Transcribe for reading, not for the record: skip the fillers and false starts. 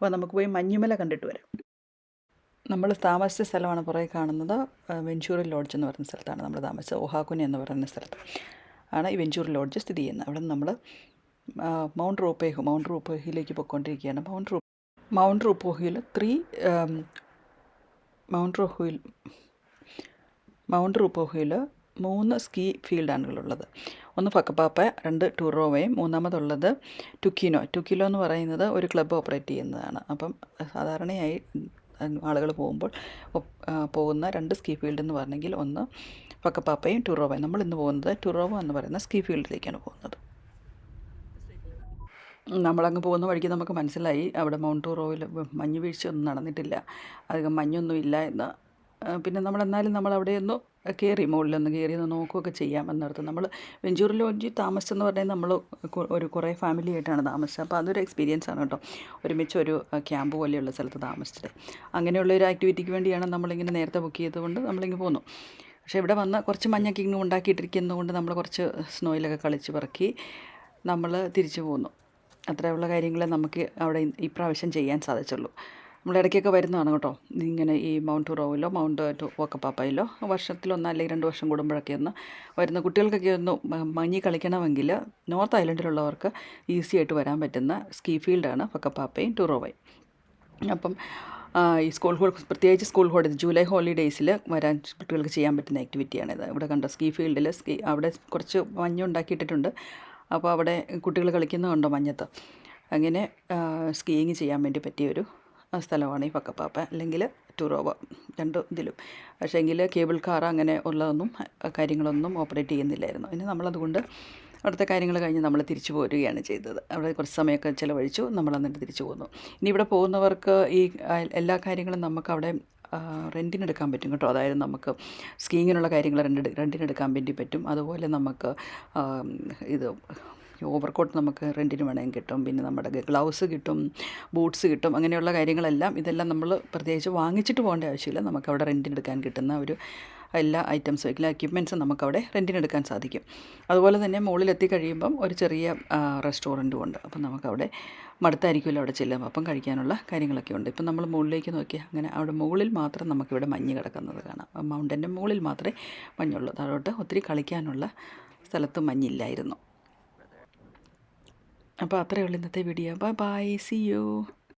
അപ്പോൾ നമുക്ക് പോയി മഞ്ഞുമല കണ്ടിട്ട് വരാം. നമ്മൾ താമസിച്ച സ്ഥലമാണ് പുറകെ കാണുന്നത്. വെഞ്ചൂറി ലോഡ്ജ് എന്ന് പറയുന്ന സ്ഥലത്താണ് നമ്മൾ താമസിച്ചത്. ഒഹാകുനി എന്ന് പറയുന്ന സ്ഥലത്ത് ആണ് ഈ വെഞ്ചൂറി ലോഡ്ജ് സ്ഥിതി ചെയ്യുന്നത്. അവിടെ നിന്ന് നമ്മൾ മൗണ്ട് റൂപ്പോഹിലേക്ക് പോയിക്കൊണ്ടിരിക്കുകയാണ്. മൗണ്ട് റൂപ്പോഹിയിൽ മൗണ്ട് റൂപ്പോഹിയിൽ 3 സ്കീ ഫീൽഡാണുള്ളത്. ഒന്ന് ഫക്കപ്പാപ്പ, 2 ടൂറോവയും, മൂന്നാമതുള്ളത് ടുക്കിലോ എന്ന് പറയുന്നത് ഒരു ക്ലബ്ബ് ഓപ്പറേറ്റ് ചെയ്യുന്നതാണ്. അപ്പം സാധാരണയായി ആളുകൾ പോകുന്ന 2 സ്കീ ഫീൽഡ് എന്ന് പറഞ്ഞെങ്കിൽ ഒന്ന് ഫക്കപ്പാപ്പയും ടൂറോവയും. നമ്മൾ ഇന്ന് പോകുന്നത് ടൂറോവ എന്ന് പറയുന്ന സ്കീ ഫീൽഡിലേക്കാണ് പോകുന്നത്. നമ്മളങ്ങ് പോകുന്ന വഴിക്ക് നമുക്ക് മനസ്സിലായി അവിടെ മൗണ്ട് ടൂറോയിൽ മഞ്ഞ് വീഴ്ചയൊന്നും നടന്നിട്ടില്ല, അധികം മഞ്ഞൊന്നും ഇല്ല എന്ന്. പിന്നെ നമ്മളെന്നാലും നമ്മളവിടെ ഒന്ന് മുകളിലൊന്ന് കയറി ഒന്ന് നോക്കുകയൊക്കെ ചെയ്യാമെന്നോർത്ത് നമ്മൾ വെഞ്ചൂറി ലോഡ്ജിൽ താമസിച്ചെന്ന് പറഞ്ഞാൽ നമ്മൾ കുറേ ഫാമിലി ആയിട്ടാണ് താമസിച്ചത്. അപ്പോൾ അതൊരു എക്സ്പീരിയൻസ് ആണ് കേട്ടോ. ഒരുമിച്ച് ഒരു ക്യാമ്പ് പോലെയുള്ള സ്ഥലത്ത് താമസിച്ചത്. അങ്ങനെയുള്ള ഒരു ആക്ടിവിറ്റിക്ക് വേണ്ടിയാണ് നമ്മളിങ്ങനെ നേരത്തെ ബുക്ക് ചെയ്തുകൊണ്ട് നമ്മളിങ്ങനെ പോന്നു. പക്ഷേ ഇവിടെ വന്ന് കുറച്ച് മഞ്ഞൊക്കെ ഇങ്ങനെ ഉണ്ടാക്കിയിട്ടിരിക്കുന്നതുകൊണ്ട് നമ്മൾ കുറച്ച് സ്നോയിലൊക്കെ കളിച്ച് പറക്കി നമ്മൾ തിരിച്ചു പോന്നു. അത്രയുള്ള കാര്യങ്ങളെ നമുക്ക് അവിടെ ഇപ്രാവശ്യം ചെയ്യാൻ സാധിച്ചുള്ളൂ. നമ്മൾ ഇടയ്ക്കൊക്കെ വരുന്നതാണ് കേട്ടോ ഇങ്ങനെ ഈ മൗണ്ട് ടൂറോവിലോ ഫക്കപ്പാപ്പയിലോ വർഷത്തിലൊന്ന് അല്ലെങ്കിൽ 2 വർഷം കൂടുമ്പോഴൊക്കെ ഒന്ന് വരുന്ന കുട്ടികൾക്കൊക്കെ ഒന്ന് മഞ്ഞി കളിക്കണമെങ്കിൽ നോർത്ത് ഐലൻഡിലുള്ളവർക്ക് ഈസി ആയിട്ട് വരാൻ പറ്റുന്ന സ്കീ ഫീൽഡാണ് ഫക്കപ്പാപ്പയും ടൂറോവയും. അപ്പം ഈ പ്രത്യേകിച്ച് സ്കൂൾ ഹോളിഡേയ്സ് ജൂലൈ ഹോളിഡേയ്സിൽ വരാൻ കുട്ടികൾക്ക് ചെയ്യാൻ പറ്റുന്ന ആക്ടിവിറ്റിയാണിത്. ഇവിടെ കണ്ട സ്കീ ഫീൽഡിൽ അവിടെ കുറച്ച് മഞ്ഞുണ്ടാക്കിയിട്ടിട്ടുണ്ട്. അപ്പോൾ അവിടെ കുട്ടികൾ കളിക്കുന്നുണ്ടോ മഞ്ഞത്ത്. അങ്ങനെ സ്കീയിങ് ചെയ്യാൻ വേണ്ടി പറ്റിയൊരു സ്ഥലമാണ് ഈ ഫക്കപ്പാപ്പ അല്ലെങ്കിൽ ടൂറോവ, 2 ഇതിലും. പക്ഷേ എങ്കിൽ കേബിൾ കാർ അങ്ങനെ ഉള്ളതൊന്നും കാര്യങ്ങളൊന്നും ഓപ്പറേറ്റ് ചെയ്യുന്നില്ലായിരുന്നു. ഇനി നമ്മളതുകൊണ്ട് അവിടുത്തെ കാര്യങ്ങൾ കഴിഞ്ഞ് നമ്മൾ തിരിച്ചു പോരുകയാണ് ചെയ്തത്. അവിടെ കുറച്ച് സമയമൊക്കെ ചിലവഴിച്ചു. നമ്മൾ എന്നിട്ട് തിരിച്ചു പോന്നു. ഇനി ഇവിടെ പോകുന്നവർക്ക് ഈ എല്ലാ കാര്യങ്ങളും നമുക്കവിടെ റെൻറ്റിനെടുക്കാൻ പറ്റും കേട്ടോ. അതായത് നമുക്ക് സ്കീയിങ്ങിനുള്ള കാര്യങ്ങൾ റെൻറ്റിനെടുക്കാൻ വേണ്ടി പറ്റും. അതുപോലെ നമുക്ക് ഇത് ഓവർകോട്ട് നമുക്ക് റെൻറ്റിന് വേണമെങ്കിൽ കിട്ടും. പിന്നെ നമ്മുടെ ഗ്ലൗസ് കിട്ടും, ബൂട്ട്സ് കിട്ടും. അങ്ങനെയുള്ള കാര്യങ്ങളെല്ലാം ഇതെല്ലാം നമ്മൾ പ്രത്യേകിച്ച് വാങ്ങിച്ചിട്ട് പോകേണ്ട ആവശ്യമില്ല. നമുക്കവിടെ റെൻറ്റിനെടുക്കാൻ കിട്ടുന്ന എല്ലാ ഐറ്റംസും എല്ലാ എക്യുപ്മെൻറ്റ്സും നമുക്കവിടെ റെൻറ്റിനെടുക്കാൻ സാധിക്കും. അതുപോലെ തന്നെ മുകളിലെത്തി കഴിയുമ്പം ഒരു ചെറിയ റെസ്റ്റോറൻറ്റും ഉണ്ട്. അപ്പം നമുക്കവിടെ മടുത്തായിരിക്കുമല്ലോ അവിടെ ചെല്ലുമ്പോൾ. അപ്പം കഴിക്കാനുള്ള കാര്യങ്ങളൊക്കെ ഉണ്ട്. ഇപ്പം നമ്മൾ മുകളിലേക്ക് നോക്കിയാൽ അങ്ങനെ അവിടെ മുകളിൽ മാത്രം നമുക്കിവിടെ മഞ്ഞ് കിടക്കുന്നത് കാണാം. മൗണ്ടൻ്റെ മുകളിൽ മാത്രമേ മഞ്ഞുള്ളൂ. താഴോട്ട് ഒത്തിരി കളിക്കാനുള്ള സ്ഥലത്ത് മഞ്ഞില്ലായിരുന്നു. അപ്പോൾ അത്രയേ ഉള്ളൂ ഇന്നത്തെ video. Bye bye, see U.